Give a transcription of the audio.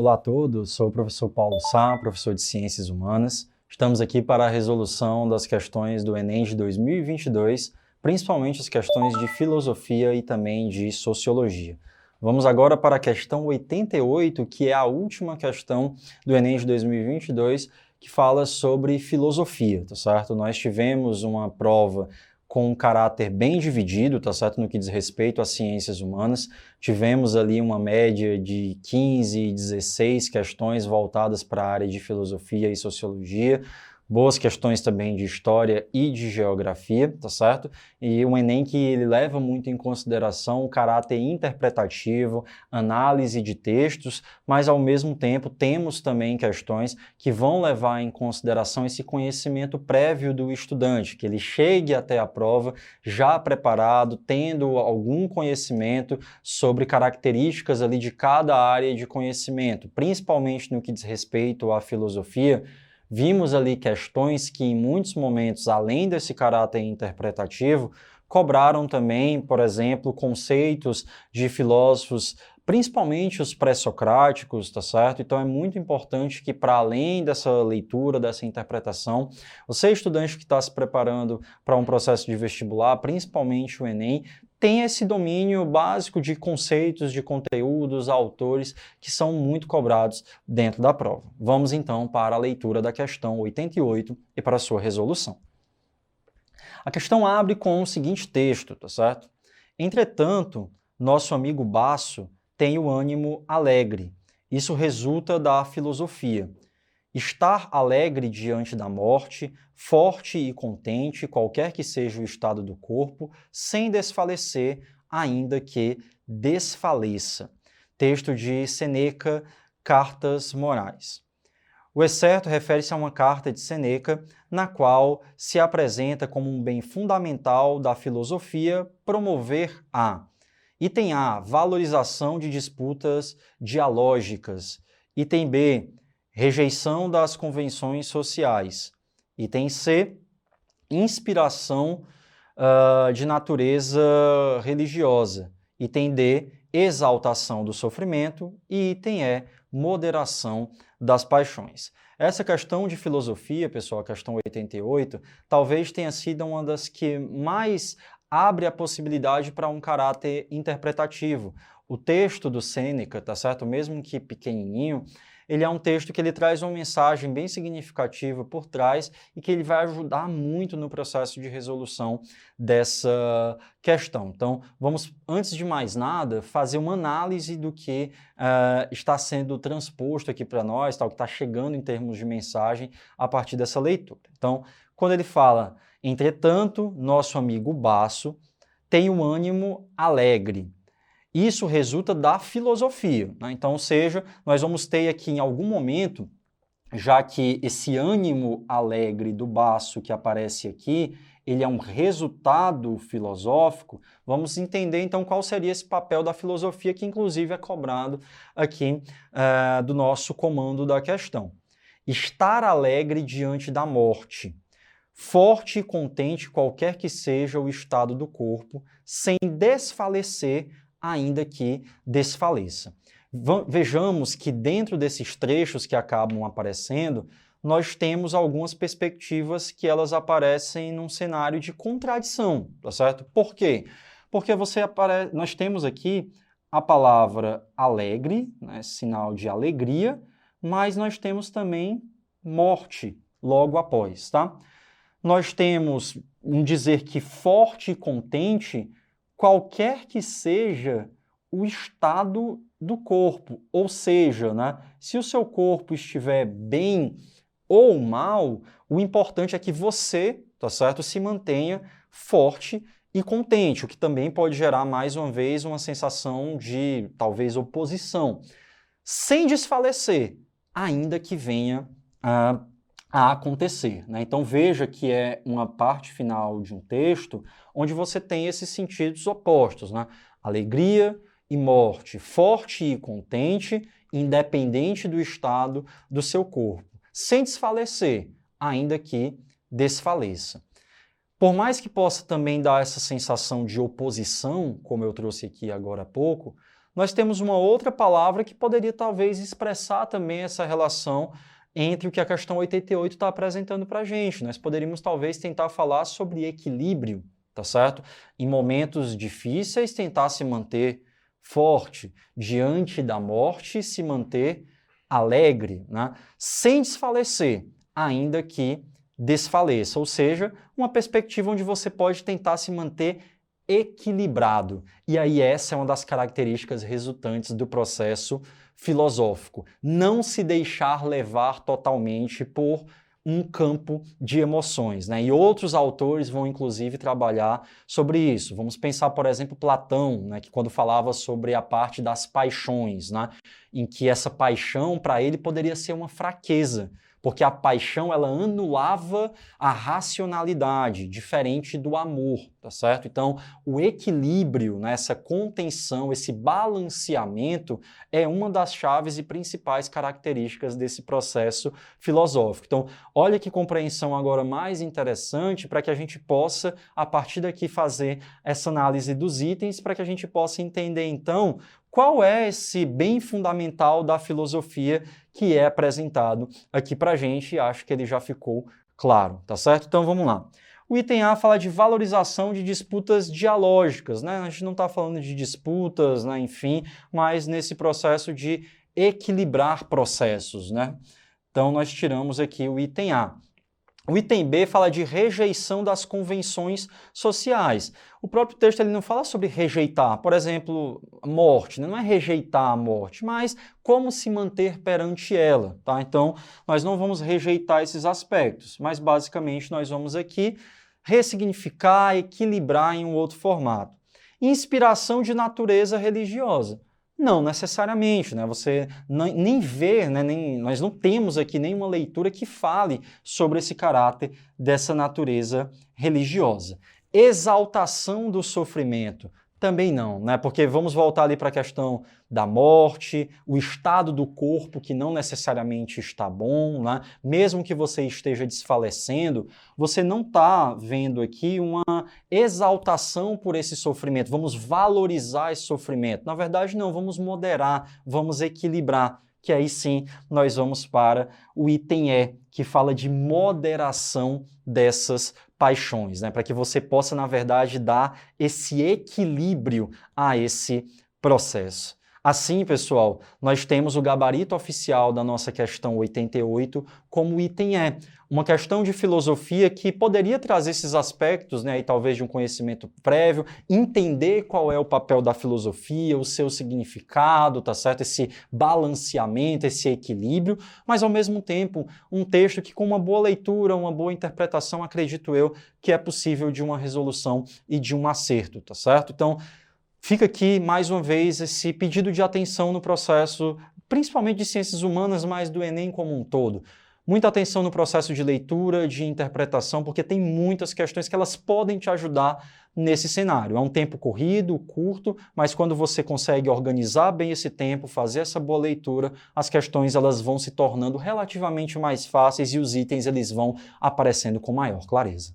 Olá a todos, sou o professor Paulo Sá, professor de Ciências Humanas. Estamos aqui para a resolução das questões do Enem de 2022, principalmente as questões de filosofia e também de sociologia. Vamos agora para a questão 88, que é a última questão do Enem de 2022, que fala sobre filosofia, tá certo? Nós tivemos uma prova com um caráter bem dividido, tá certo? No que diz respeito às ciências humanas. Tivemos ali uma média de 15, 16 questões voltadas para a área de filosofia e sociologia, boas questões também de história e de geografia, tá certo? E o Enem que ele leva muito em consideração o caráter interpretativo, análise de textos, mas ao mesmo tempo temos também questões que vão levar em consideração esse conhecimento prévio do estudante, que ele chegue até a prova já preparado, tendo algum conhecimento sobre características ali de cada área de conhecimento, principalmente no que diz respeito à filosofia. Vimos ali questões que, em muitos momentos, além desse caráter interpretativo, cobraram também, por exemplo, conceitos de filósofos, principalmente os pré-socráticos, tá certo? Então é muito importante que, para além dessa leitura, dessa interpretação, você, estudante que está se preparando para um processo de vestibular, principalmente o Enem, tem esse domínio básico de conceitos, de conteúdos, autores, que são muito cobrados dentro da prova. Vamos então para a leitura da questão 88 e para a sua resolução. A questão abre com o seguinte texto, tá certo? Entretanto, nosso amigo Basso tem o ânimo alegre. Isso resulta da filosofia. Estar alegre diante da morte, forte e contente, qualquer que seja o estado do corpo, sem desfalecer, ainda que desfaleça. Texto de Sêneca, Cartas Morais. O excerto refere-se a uma carta de Sêneca, na qual se apresenta como um bem fundamental da filosofia promover a item A, valorização de disputas dialógicas. Item B, rejeição das convenções sociais. Item C, inspiração de natureza religiosa. Item D, exaltação do sofrimento. E item E, moderação das paixões. Essa questão de filosofia, pessoal, a questão 88, talvez tenha sido uma das que mais abre a possibilidade para um caráter interpretativo. O texto do Sêneca, tá certo? Mesmo que pequenininho, ele é um texto que ele traz uma mensagem bem significativa por trás e que ele vai ajudar muito no processo de resolução dessa questão. Então, vamos, antes de mais nada, fazer uma análise do que está sendo transposto aqui para nós, tal, que está chegando em termos de mensagem a partir dessa leitura. Então, quando ele fala, entretanto, nosso amigo Basso tem um ânimo alegre. Isso resulta da filosofia, né? Então, ou seja, nós vamos ter aqui em algum momento, já que esse ânimo alegre do Basso que aparece aqui, ele é um resultado filosófico, vamos entender então qual seria esse papel da filosofia que inclusive é cobrado aqui do nosso comando da questão. Estar alegre diante da morte, forte e contente qualquer que seja o estado do corpo, sem desfalecer, ainda que desfaleça. Vejamos que dentro desses trechos que acabam aparecendo, nós temos algumas perspectivas que elas aparecem num cenário de contradição, tá certo? Por quê? Porque nós temos aqui a palavra alegre, né, sinal de alegria, mas nós temos também morte logo após, tá? Nós temos um dizer que forte e contente, qualquer que seja o estado do corpo, ou seja, né, se o seu corpo estiver bem ou mal, o importante é que você, tá certo, se mantenha forte e contente, o que também pode gerar, mais uma vez, uma sensação de, talvez, oposição, sem desfalecer, ainda que venha a acontecer, né? Então veja que é uma parte final de um texto onde você tem esses sentidos opostos, né? Alegria e morte, forte e contente, independente do estado do seu corpo, sem desfalecer, ainda que desfaleça. Por mais que possa também dar essa sensação de oposição, como eu trouxe aqui agora há pouco, nós temos uma outra palavra que poderia talvez expressar também essa relação entre o que a questão 88 está apresentando para a gente. Nós poderíamos talvez tentar falar sobre equilíbrio, tá certo? Em momentos difíceis, tentar se manter forte, diante da morte, se manter alegre, né? Sem desfalecer, ainda que desfaleça, ou seja, uma perspectiva onde você pode tentar se manter equilibrado. E aí essa é uma das características resultantes do processo filosófico. Não se deixar levar totalmente por um campo de emoções, né? E outros autores vão inclusive trabalhar sobre isso. Vamos pensar, por exemplo, Platão, né, que quando falava sobre a parte das paixões, né, em que essa paixão para ele poderia ser uma fraqueza, porque a paixão ela anulava a racionalidade, diferente do amor, tá certo? Então, o equilíbrio, né, essa contenção, esse balanceamento é uma das chaves e principais características desse processo filosófico. Então, olha que compreensão agora mais interessante para que a gente possa, a partir daqui, fazer essa análise dos itens, para que a gente possa entender, então, qual é esse bem fundamental da filosofia que é apresentado aqui para a gente, e acho que ele já ficou claro, tá certo? Então vamos lá. O item A fala de valorização de disputas dialógicas, né? A gente não está falando de disputas, né? Enfim, mas nesse processo de equilibrar processos, né? Então nós tiramos aqui o item A. O item B fala de rejeição das convenções sociais. O próprio texto ele não fala sobre rejeitar, por exemplo, morte, né? Não é rejeitar a morte, mas como se manter perante ela, tá? Então, nós não vamos rejeitar esses aspectos, mas basicamente nós vamos aqui ressignificar, equilibrar em um outro formato. Inspiração de natureza religiosa. Não necessariamente, né? Você nem vê, né? Nós não temos aqui nenhuma leitura que fale sobre esse caráter dessa natureza religiosa. Exaltação do sofrimento. Também não, né? Porque vamos voltar ali para a questão da morte, o estado do corpo que não necessariamente está bom, né? Mesmo que você esteja desfalecendo, você não está vendo aqui uma exaltação por esse sofrimento. Vamos valorizar esse sofrimento. Na verdade, não, vamos moderar, vamos equilibrar, que aí sim nós vamos para o item E, que fala de moderação dessas paixões, né? Para que você possa, na verdade, dar esse equilíbrio a esse processo. Assim, pessoal, nós temos o gabarito oficial da nossa questão 88 como item E, uma questão de filosofia que poderia trazer esses aspectos, né, e talvez de um conhecimento prévio, entender qual é o papel da filosofia, o seu significado, tá certo? Esse balanceamento, esse equilíbrio, mas ao mesmo tempo um texto que com uma boa leitura, uma boa interpretação, acredito eu, que é possível de uma resolução e de um acerto, tá certo? Então, fica aqui, mais uma vez, esse pedido de atenção no processo, principalmente de ciências humanas, mas do Enem como um todo. Muita atenção no processo de leitura, de interpretação, porque tem muitas questões que elas podem te ajudar nesse cenário. É um tempo corrido, curto, mas quando você consegue organizar bem esse tempo, fazer essa boa leitura, as questões elas vão se tornando relativamente mais fáceis e os itens eles vão aparecendo com maior clareza.